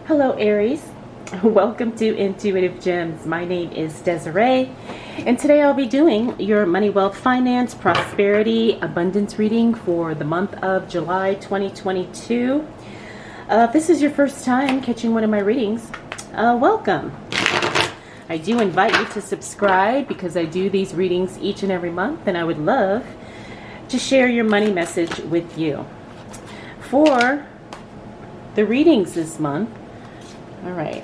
Hello Aries, welcome to Intuitive Gems. My name is Desiree, and today I'll be doing your money, wealth, finance, prosperity, abundance reading for the month of July 2022. If this is your first time catching one of my readings, welcome. I do invite you to subscribe because I do these readings each and every month, and I would love to share your money message with you. For the readings this month, all right,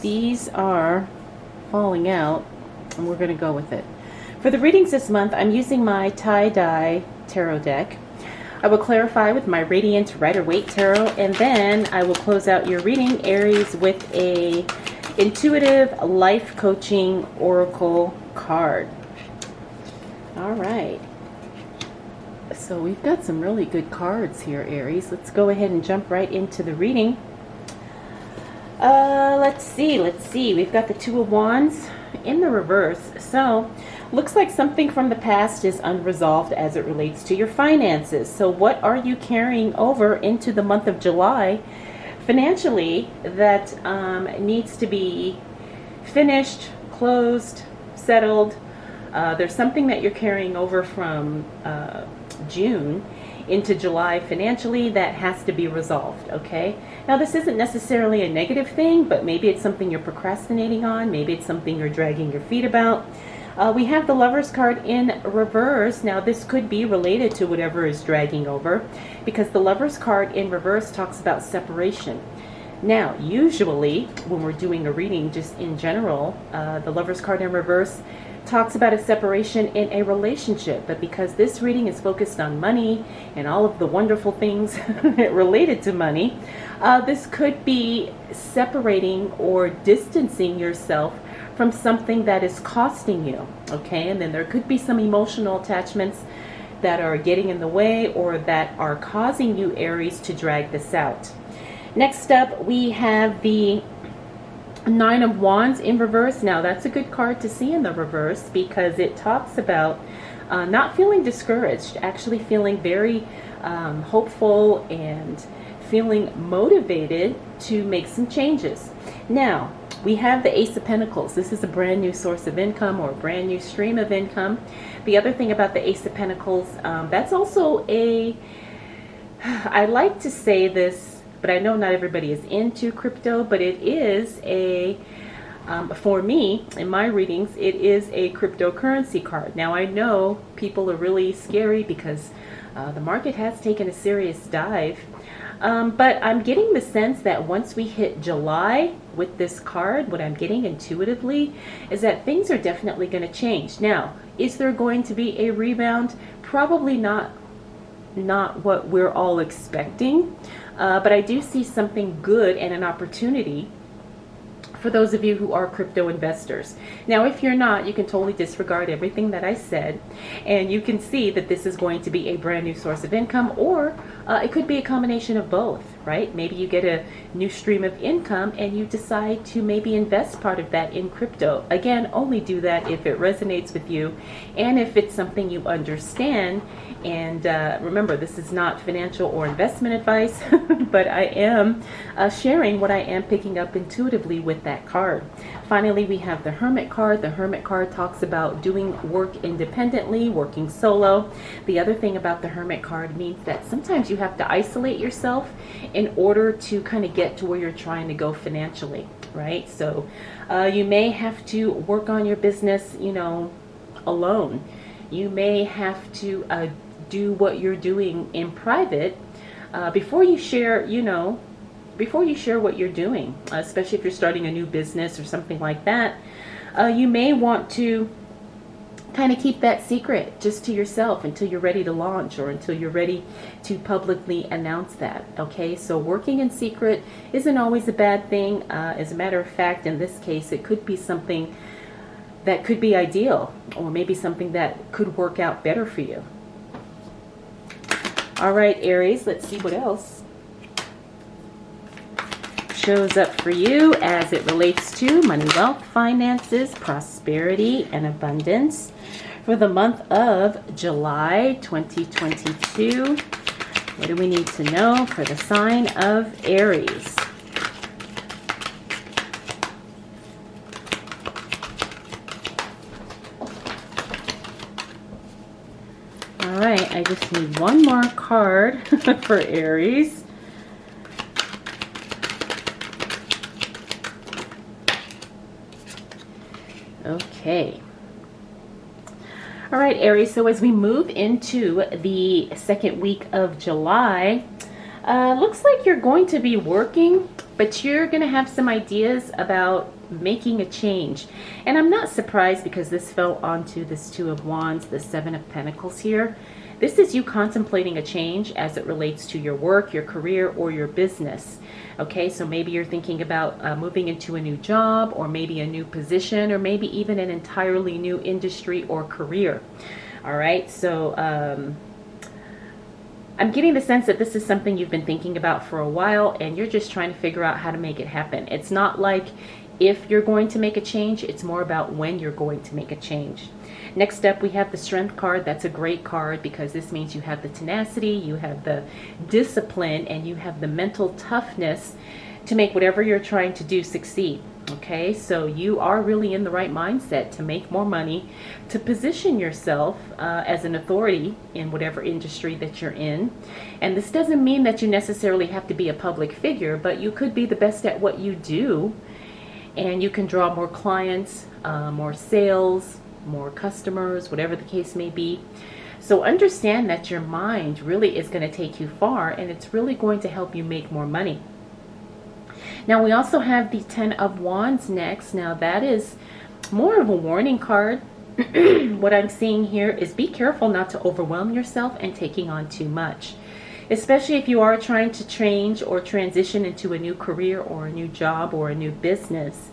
these are falling out, and we're going to go with it. For the readings this month, I'm using my tie-dye tarot deck. I will clarify with my Radiant Rider-Waite Tarot, and then I will close out your reading, Aries, with a intuitive life coaching oracle card. All right. So we've got some really good cards here, Aries. Let's go ahead and jump right into the reading. Let's see. We've got the Two of Wands in the reverse. So, looks like something from the past is unresolved as it relates to your finances. So what are you carrying over into the month of July financially that needs to be finished, closed, settled? There's something that you're carrying over from June into July financially that has to be resolved, okay? Now, this isn't necessarily a negative thing, but maybe it's something you're procrastinating on. Maybe it's something you're dragging your feet about. We have the Lovers card in reverse. Now, this could be related to whatever is dragging over, because the Lovers card in reverse talks about separation. Now, usually, when we're doing a reading just in general, the Lovers card in reverse talks about a separation in a relationship, but because this reading is focused on money and all of the wonderful things related to money, this could be separating or distancing yourself from something that is costing you, okay? And then there could be some emotional attachments that are getting in the way or that are causing you, Aries, to drag this out. Next up, we have the Nine of Wands in reverse. Now, that's a good card to see in the reverse because it talks about not feeling discouraged, actually feeling very hopeful and feeling motivated to make some changes. Now, we have the Ace of Pentacles. This is a brand new source of income or a brand new stream of income. The other thing about the Ace of Pentacles, that's also I like to say this, but I know not everybody is into crypto, but it is for me, in my readings, it is a cryptocurrency card. Now, I know people are really scary because the market has taken a serious dive, but I'm getting the sense that once we hit July with this card, what I'm getting intuitively is that things are definitely going to change. Now, is there going to be a rebound? Probably not what we're all expecting. But I do see something good and an opportunity for those of you who are crypto investors. Now, if you're not, you can totally disregard everything that I said, and you can see that this is going to be a brand new source of income, or it could be a combination of both, right? Maybe you get a new stream of income and you decide to maybe invest part of that in crypto. Again, only do that if it resonates with you and if it's something you understand. And remember, this is not financial or investment advice, but I am sharing what I am picking up intuitively with that card. Finally, we have the Hermit card. The Hermit card talks about doing work independently, working solo. The other thing about the Hermit card means that sometimes you have to isolate yourself in order to kind of get to where you're trying to go financially, right? So you may have to work on your business, alone. You may have to do what you're doing in private before you share, what you're doing, especially if you're starting a new business or something like that. You may want to kind of keep that secret just to yourself until you're ready to launch or until you're ready to publicly announce that, okay? So working in secret isn't always a bad thing. As a matter of fact, in this case, it could be something that could be ideal, or maybe something that could work out better for you. All right, Aries, let's see what else shows up for you as it relates to money, wealth, finances, prosperity, and abundance for the month of July 2022. What do we need to know for the sign of Aries? All right, I just need one more card for Aries. Okay. All right, Aries, so as we move into the second week of July, looks like you're going to be working, but you're going to have some ideas about making a change. And I'm not surprised because this fell onto this Two of Wands, the Seven of Pentacles here. This is you contemplating a change as it relates to your work, your career, or your business. Okay, so maybe you're thinking about moving into a new job, or maybe a new position, or maybe even an entirely new industry or career. All right, so I'm getting the sense that this is something you've been thinking about for a while, and you're just trying to figure out how to make it happen. It's not like if you're going to make a change, it's more about when you're going to make a change. Next up, we have the Strength card. That's a great card because this means you have the tenacity, you have the discipline, and you have the mental toughness to make whatever you're trying to do succeed. Okay, so you are really in the right mindset to make more money, to position yourself as an authority in whatever industry that you're in. And this doesn't mean that you necessarily have to be a public figure, but you could be the best at what you do, and you can draw more clients, more sales, more customers, whatever the case may be. So understand that your mind really is going to take you far, and it's really going to help you make more money. Now we also have the Ten of Wands next. Now that is more of a warning card. What I'm seeing here is be careful not to overwhelm yourself and taking on too much, especially if you are trying to change or transition into a new career or a new job or a new business.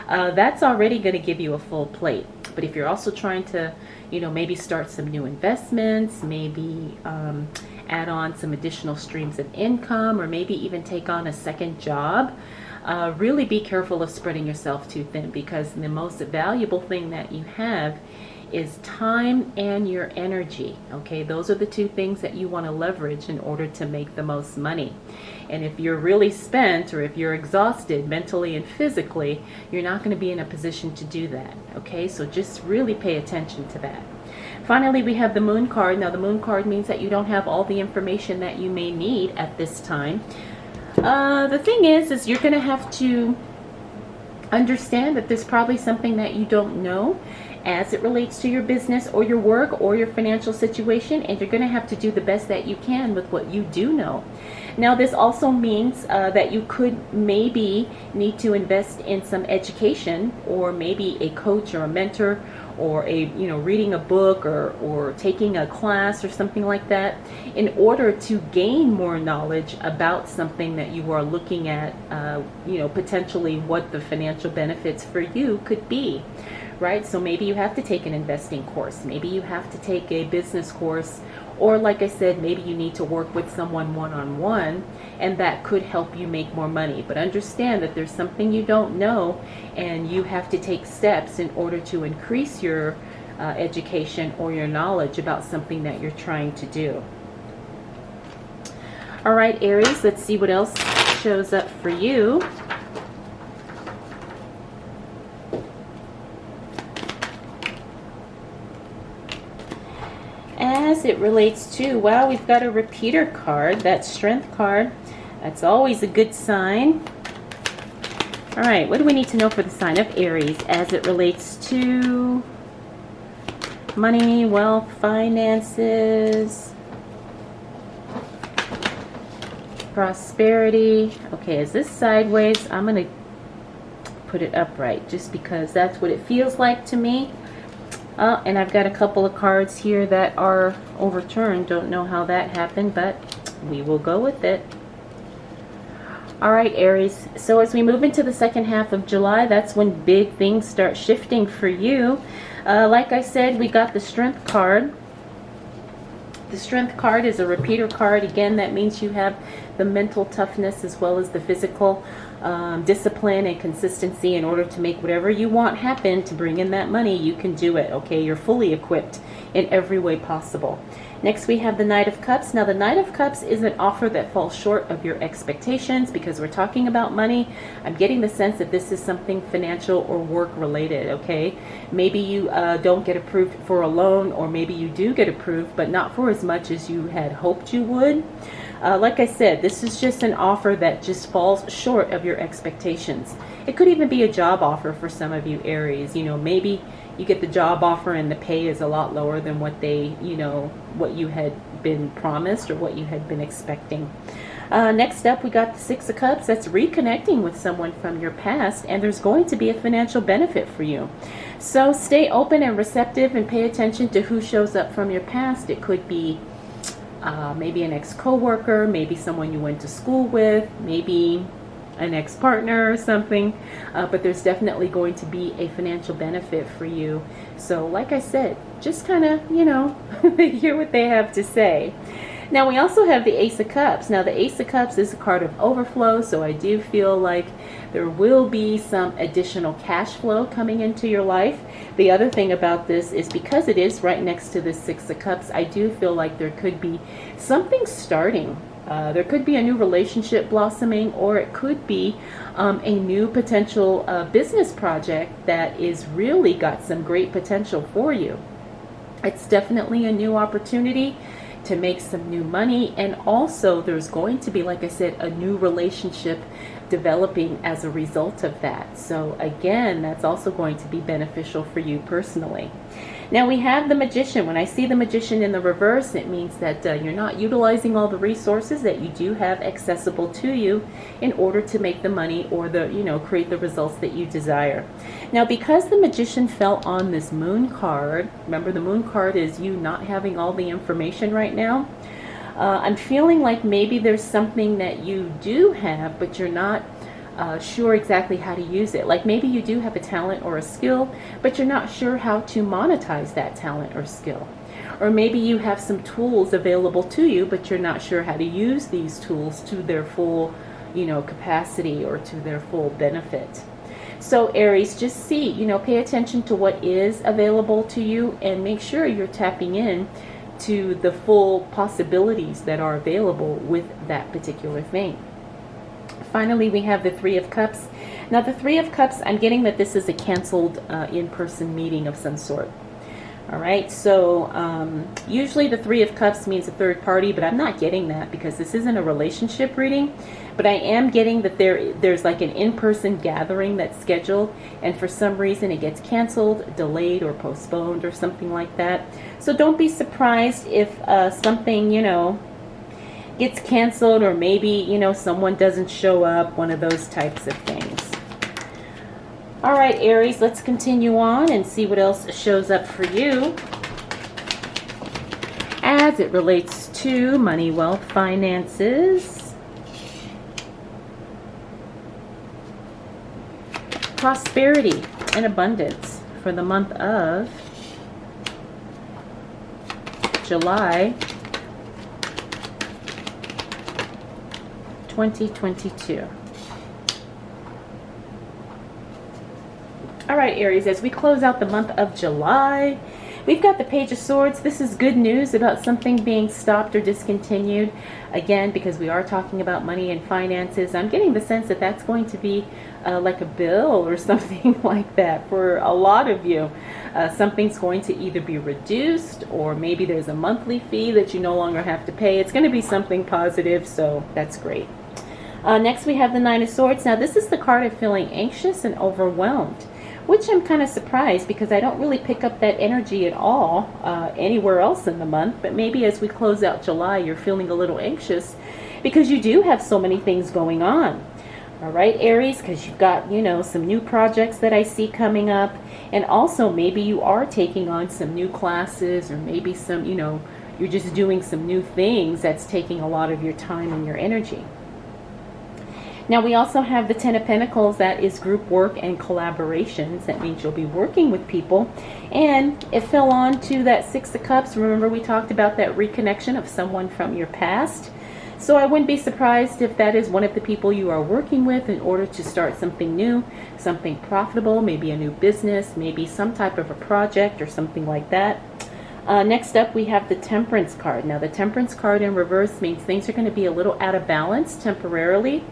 That's already going to give you a full plate. But if you're also trying to, maybe start some new investments, maybe add on some additional streams of income, or maybe even take on a second job, really be careful of spreading yourself too thin, because the most valuable thing that you have is time and your energy. Okay, those are the two things that you want to leverage in order to make the most money. And if you're really spent, or if you're exhausted mentally and physically, you're not going to be in a position to do that. Okay, so just really pay attention to that. Finally, we have the Moon card. Now the Moon card means that you don't have all the information that you may need at this time. The thing is you're going to have to understand that there's probably something that you don't know as it relates to your business or your work or your financial situation, and you're going to have to do the best that you can with what you do know. Now this also means that you could maybe need to invest in some education, or maybe a coach or a mentor, or reading a book, or taking a class or something like that, in order to gain more knowledge about something that you are looking at, potentially what the financial benefits for you could be. Right? So maybe you have to take an investing course, maybe you have to take a business course, or like I said, maybe you need to work with someone one-on-one, and that could help you make more money. But understand that there's something you don't know, and you have to take steps in order to increase your education or your knowledge about something that you're trying to do. All right, Aries, let's see what else shows up for you. As it relates to, wow, we've got a repeater card, that Strength card. That's always a good sign. All right, what do we need to know for the sign of Aries as it relates to money, wealth, finances, prosperity? Okay, is this sideways? I'm going to put it upright just because that's what it feels like to me. And I've got a couple of cards here that are overturned. Don't know how that happened, but we will go with it. All right, Aries. So as we move into the second half of July, that's when big things start shifting for you. Like I said, we got the Strength card. The Strength card is a repeater card. Again, that means you have the mental toughness as well as the physical. discipline and consistency in order to make whatever you want happen to bring in that money, you can do it, okay? You're fully equipped in every way possible. Next, we have the Knight of Cups. Now, the Knight of Cups is an offer that falls short of your expectations because we're talking about money. I'm getting the sense that this is something financial or work related, okay? Maybe you don't get approved for a loan, or maybe you do get approved, but not for as much as you had hoped you would. Like I said, this is just an offer that just falls short of your expectations. It could even be a job offer for some of you Aries. You know, maybe you get the job offer and the pay is a lot lower than what they, you know, what you had been promised or what you had been expecting. Next up, we got the Six of Cups. That's reconnecting with someone from your past, and there's going to be a financial benefit for you. So stay open and receptive and pay attention to who shows up from your past. It could be maybe an ex-coworker, maybe someone you went to school with, maybe an ex-partner or something, but there's definitely going to be a financial benefit for you. So like I said, just kind of, you know, hear what they have to say. Now, we also have the Ace of Cups. Now, the Ace of Cups is a card of overflow, so I do feel like there will be some additional cash flow coming into your life. The other thing about this is because it is right next to the Six of Cups, I do feel like there could be something starting. There could be a new relationship blossoming, or it could be a new potential business project that is really got some great potential for you. It's definitely a new opportunity to make some new money, and also there's going to be, like I said, a new relationship developing as a result of that. So again, that's also going to be beneficial for you personally. Now we have the Magician. When I see the Magician in the reverse, it means that you're not utilizing all the resources that you do have accessible to you in order to make the money or the, you know, create the results that you desire. Now, because the Magician fell on this Moon card, remember the Moon card is you not having all the information right now. I'm feeling like maybe there's something that you do have, but you're not sure exactly how to use it. Like maybe you do have a talent or a skill, but you're not sure how to monetize that talent or skill. Or maybe you have some tools available to you, but you're not sure how to use these tools to their full, you know, capacity or to their full benefit. So Aries, just see, you know, pay attention to what is available to you and make sure you're tapping in to the full possibilities that are available with that particular thing. Finally, we have the Three of Cups. Now, the Three of Cups, I'm getting that this is a canceled in-person meeting of some sort. All right, so usually the Three of Cups means a third party, but I'm not getting that because this isn't a relationship reading. But I am getting that there's like an in-person gathering that's scheduled, and for some reason it gets canceled, delayed, or postponed or something like that. So don't be surprised if something, you know, gets canceled, or maybe, you know, someone doesn't show up, one of those types of things. All right, Aries, let's continue on and see what else shows up for you as it relates to money, wealth, finances, prosperity, and abundance for the month of July 2022. All right, Aries, as we close out the month of July, we've got the Page of Swords. This is good news about something being stopped or discontinued. Again, because we are talking about money and finances, I'm getting the sense that that's going to be like a bill or something like that for a lot of you. Something's going to either be reduced, or maybe there's a monthly fee that you no longer have to pay. It's going to be something positive, so that's great. Next, we have the Nine of Swords. Now, this is the card of feeling anxious and overwhelmed, which I'm kind of surprised because I don't really pick up that energy at all anywhere else in the month. But maybe as we close out July, you're feeling a little anxious because you do have so many things going on. All right, Aries, because you've got, you know, some new projects that I see coming up. And also maybe you are taking on some new classes, or maybe some, you know, you're just doing some new things that's taking a lot of your time and your energy. Now, we also have the Ten of Pentacles. That is group work and collaborations. That means you'll be working with people. And it fell on to that Six of Cups. Remember, we talked about that reconnection of someone from your past. So I wouldn't be surprised if that is one of the people you are working with in order to start something new, something profitable, maybe a new business, maybe some type of a project or something like that. Next up, we have the Temperance card. Now, the Temperance card in reverse means things are going to be a little out of balance temporarily.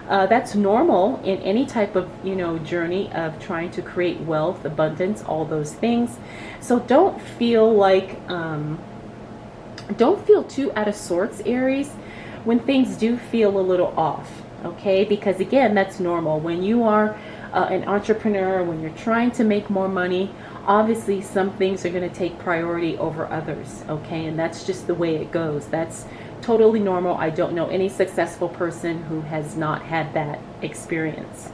That's normal in any type of, journey of trying to create wealth, abundance, all those things. So don't feel too out of sorts, Aries, when things do feel a little off, okay? Because again, that's normal. When you are an entrepreneur, when you're trying to make more money, obviously some things are going to take priority over others, okay? And that's just the way it goes. That's totally normal. I don't know any successful person who has not had that experience.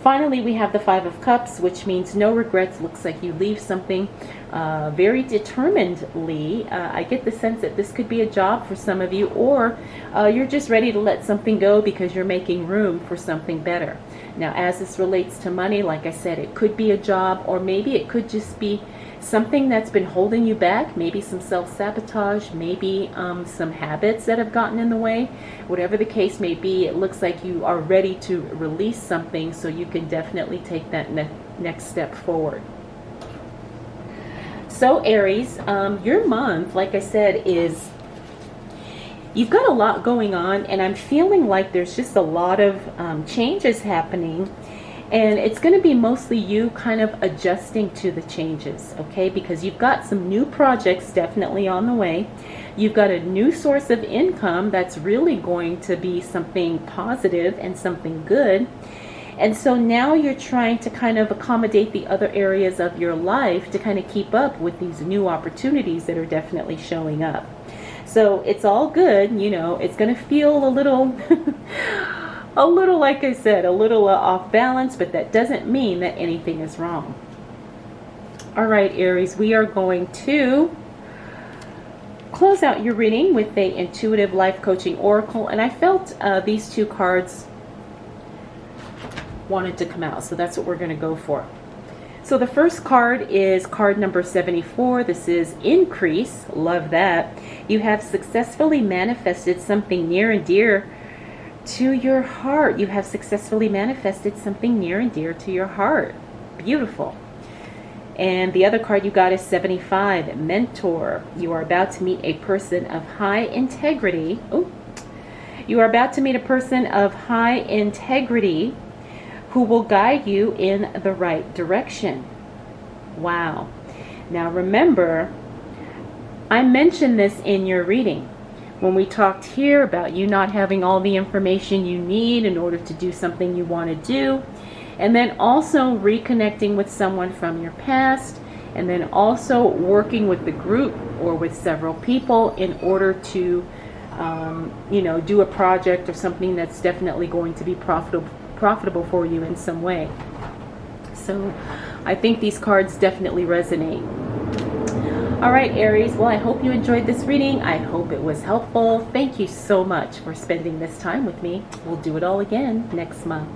Finally, we have the Five of Cups, which means no regrets. Looks like you leave something very determinedly. I get the sense that this could be a job for some of you, or you're just ready to let something go because you're making room for something better. Now, as this relates to money, like I said, it could be a job, or maybe it could just be something that's been holding you back, maybe some self-sabotage, maybe some habits that have gotten in the way. Whatever the case may be, it looks like you are ready to release something so you can definitely take that next step forward. So Aries, your month, like I said, is you've got a lot going on, and I'm feeling like there's just a lot of changes happening. And it's going to be mostly you kind of adjusting to the changes, okay? Because you've got some new projects definitely on the way. You've got a new source of income that's really going to be something positive and something good. And so now you're trying to kind of accommodate the other areas of your life to kind of keep up with these new opportunities that are definitely showing up. So it's all good, it's going to feel a little... like I said, a little off balance, but that doesn't mean that anything is wrong. All right, Aries, we are going to close out your reading with a intuitive life coaching oracle, and I felt these two cards wanted to come out, so that's what we're going to go for. So the first card is card number 74. This is Increase. Love that. You have successfully manifested something near and dear to your heart. You have successfully manifested something near and dear to your heart. Beautiful. And the other card you got is 75, Mentor. You are about to meet a person of high integrity. Oh, you are about to meet a person of high integrity who will guide you in the right direction. Wow. Now remember, I mentioned this in your reading when we talked here about you not having all the information you need in order to do something you want to do, and then also reconnecting with someone from your past, and then also working with the group or with several people in order to do a project or something that's definitely going to be profitable for you in some way. So I think these cards definitely resonate. All right, Aries, well, I hope you enjoyed this reading. I hope it was helpful. Thank you so much for spending this time with me. We'll do it all again next month.